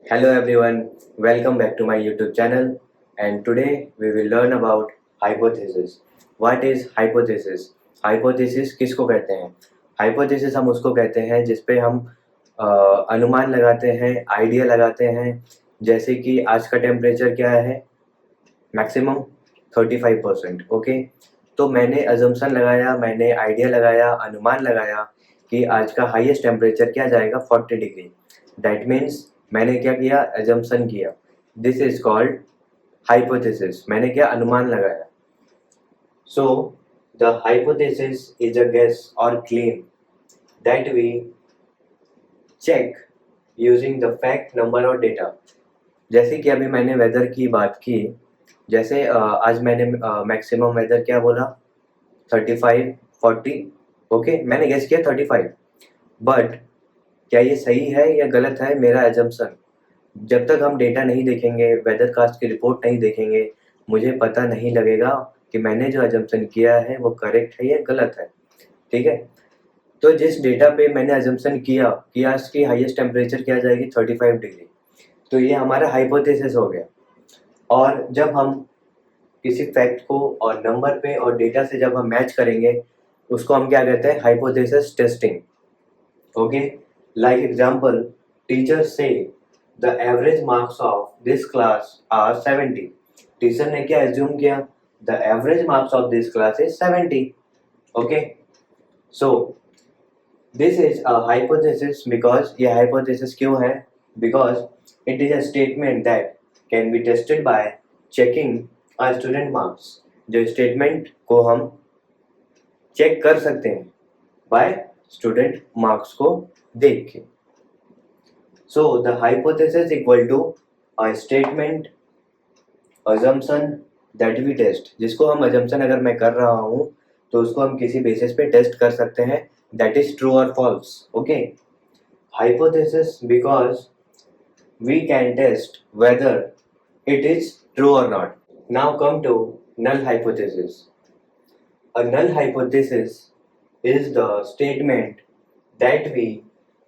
Hello everyone, welcome back to my YouTube channel and today we will learn about hypothesis. What is hypothesis? Hypothesis किसको कहते हैं? Hypothesis हम उसको कहते हैं जिस पे हम अनुमान लगाते हैं, आइडिया लगाते हैं, जैसे कि आज का टेम्परेचर क्या है, मैक्सिमम 35%, ओके। तो मैंने अजम्पशन लगाया, मैंने आइडिया लगाया, अनुमान लगाया कि आज का हाईएस्ट टेम्परेचर क्या जाएगा 40 डिग्री। दैट मीन्स मैंने क्या किया, अजम्पशन किया। This is called hypothesis. मैंने क्या, अनुमान लगाया। So the hypothesis is a guess और claim that we check using the fact, number और डेटा। जैसे कि अभी मैंने वेदर की बात की, जैसे आज मैंने मैक्सिमम वेदर क्या बोला, 35 40, ओके। मैंने गेस किया 35, बट क्या ये सही है या गलत है मेरा एजम्पशन? जब तक हम डेटा नहीं देखेंगे, वेदर कास्ट की रिपोर्ट नहीं देखेंगे, मुझे पता नहीं लगेगा कि मैंने जो एजम्पशन किया है वो करेक्ट है या गलत है। ठीक है। तो जिस डेटा पे मैंने एजम्पशन किया कि आज की हाईएस्ट टेम्परेचर क्या जाएगी 35 डिग्री, तो ये हमारा हाइपोथेसिस हो गया। और जब हम किसी फैक्ट को और नंबर पे और डेटा से जब हम मैच करेंगे, उसको हम क्या कहते हैं, hypothesis testing, okay. Like example, teacher says the average marks of this class are 70। Teacher ने क्या एज्यूम किया, the average marks of this class is 70, okay. So this is a hypothesis. Because ये हाइपोथेसिस क्यों है? Because it is a statement that can be tested by checking a student marks. जो statement को हम check कर सकते हैं bye student marks को देख के। So the hypothesis equal to a statement, assumption that we test. जिसको हम assumption अगर मैं कर रहा हूँ तो उसको हम किसी बेसिस पे टेस्ट कर सकते हैं, दैट इज ट्रू और false, okay. Hypothesis because we can test whether it is true or not. Now come to null hypothesis. A null hypothesis is the statement that we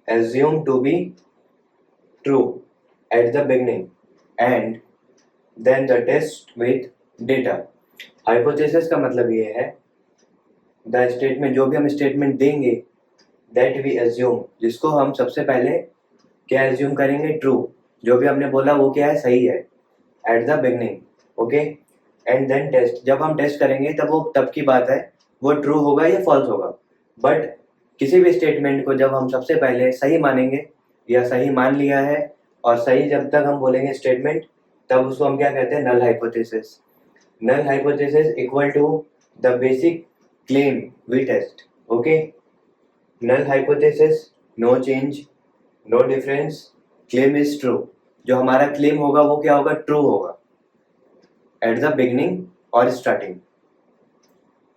assume to be true at the beginning and then the test with data. Hypothesis का मतलब ये है, the statement, जो भी हम statement देंगे, that we assume, जिसको हम सबसे पहले क्या एज्यूम करेंगे, ट्रू। जो भी हमने बोला वो क्या है, सही है, at the beginning, okay. And then test, जब हम टेस्ट करेंगे तब वो तब की बात है, वो ट्रू होगा या फॉल्स होगा। बट किसी भी स्टेटमेंट को जब हम सबसे पहले सही मानेंगे या सही मान लिया है, और सही जब तक हम बोलेंगे स्टेटमेंट, तब उसको हम क्या कहते हैं, null hypothesis. Null hypothesis equal to the basic claim we test, okay. Null hypothesis, no change, no difference, claim is true. जो हमारा क्लेम होगा वो क्या होगा, ट्रू होगा एट द बिगनिंग और starting.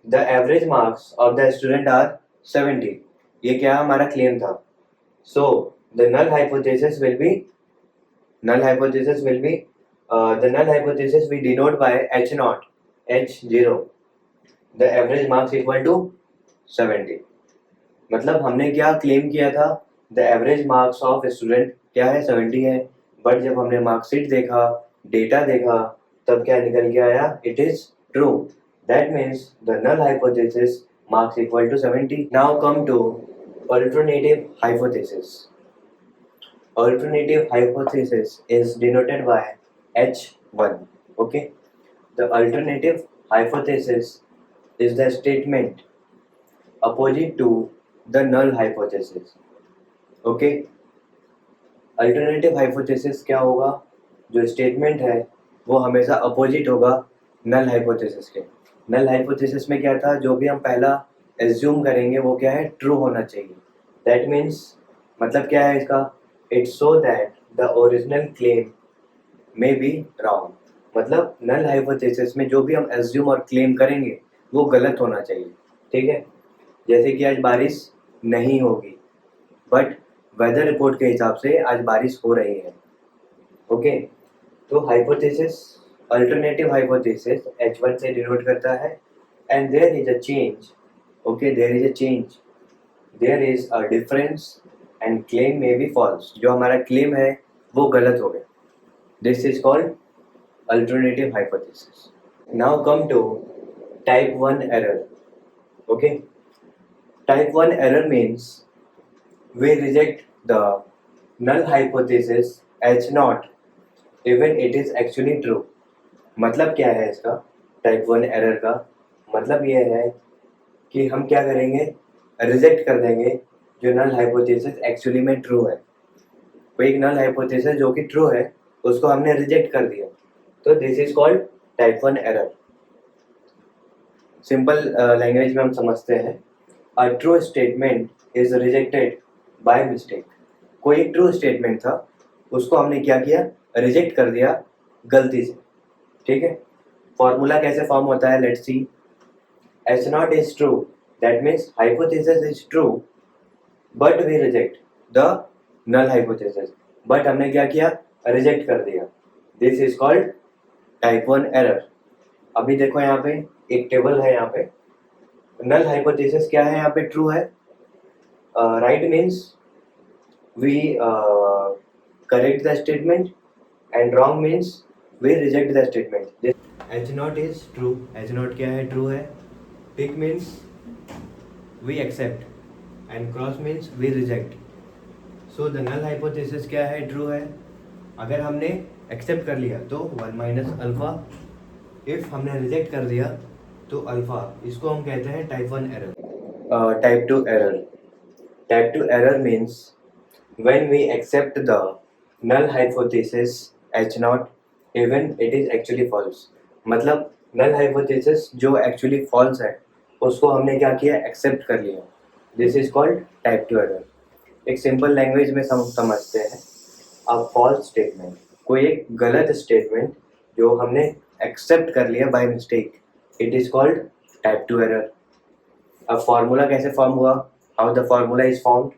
The average marks of the student are 70। ये क्या हमारा क्लेम था। So the null hypothesis will be, null hypothesis will be the null hypothesis we denote by h naught, h0, the average marks equal to 70। मतलब हमने क्या claim किया था, the average marks of student क्या है, 70 है। But जब हमने मार्कशीट देखा, डेटा देखा, तब क्या निकल के आया, it is true. That means the null hypothesis marks equal to 70। Now come to alternative hypothesis. Alternative hypothesis is denoted by H1. Okay, the alternative hypothesis is the statement opposite to the null hypothesis. Okay, alternative hypothesis क्या होगा, जो statement है वो हमेशा opposite होगा null hypothesis के। Null hypothesis में क्या था, जो भी हम पहला एज्यूम करेंगे वो क्या है, ट्रू होना चाहिए। दैट मीन्स, मतलब क्या है इसका, it's so that the original claim may be wrong. मतलब नल हाइपोथेसिस में जो भी हम एज्यूम और क्लेम करेंगे वो गलत होना चाहिए। ठीक है। जैसे कि आज बारिश नहीं होगी, बट वेदर रिपोर्ट के हिसाब से आज बारिश हो रही है, ओके। तो हाइपोथेसिस, अल्टरनेटिव हाइपोथेसिस H1 से डिनोट करता है, and there is a change, okay, there is a change, there is a difference, and claim may be false. जो हमारा क्लेम है वो गलत हो गया. This is called alternative hypothesis. Now come to type 1 error. Okay, type 1 error means we reject the null hypothesis as not even it is actually true. मतलब क्या है इसका टाइप 1 एरर का मतलब ये है कि हम क्या करेंगे, रिजेक्ट कर देंगे जो नल हाइपोथेसिस एक्चुअली में ट्रू है. कोई एक नल हाइपोथेसिस जो कि ट्रू है उसको हमने रिजेक्ट कर दिया, तो this is called type 1 error. Simple language में हम समझते हैं, a true statement is rejected by mistake. कोई एक ट्रू स्टेटमेंट था, उसको हमने क्या किया, रिजेक्ट कर दिया गलती से. ठीक है, फॉर्मूला कैसे फॉर्म होता है, let's see. H naught is true, that means hypothesis is true but we reject the null hypothesis. But हमने क्या किया, रिजेक्ट कर दिया. This is called type 1 error. अभी देखो यहाँ पे एक टेबल है, यहाँ पे नल हाइपोथेसिस क्या है, यहाँ पे ट्रू है. Right means we correct the statement and wrong means we reject the statement. This H naught is true. H naught क्या है, true है. Tick means we accept and cross means we reject. So the null hypothesis क्या है, true है. अगर हमने accept कर लिया तो 1 minus alpha. If हमने reject कर दिया तो alpha. इसको हम कहते हैं type 1 error. Type 2 error. Type 2 error means when we accept the null hypothesis H naught even it is actually false. मतलब null hypothesis जो actually false है उसको हमने क्या किया, accept कर लिया. This is called type 2 error. एक simple language में समझते हैं, a false statement, कोई एक गलत statement जो हमने accept कर लिया by mistake, it is called type 2 error. अब formula कैसे form हुआ, how the formula is formed.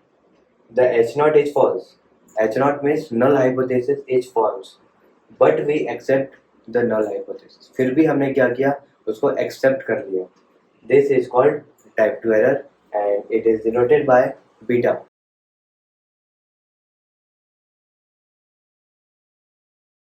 The H naught is false. H naught means null hypothesis is false, but we accept the null hypothesis. फिर भी हमने क्या किया, उसको accept कर लिया. This is called type 2 error and it is denoted by beta.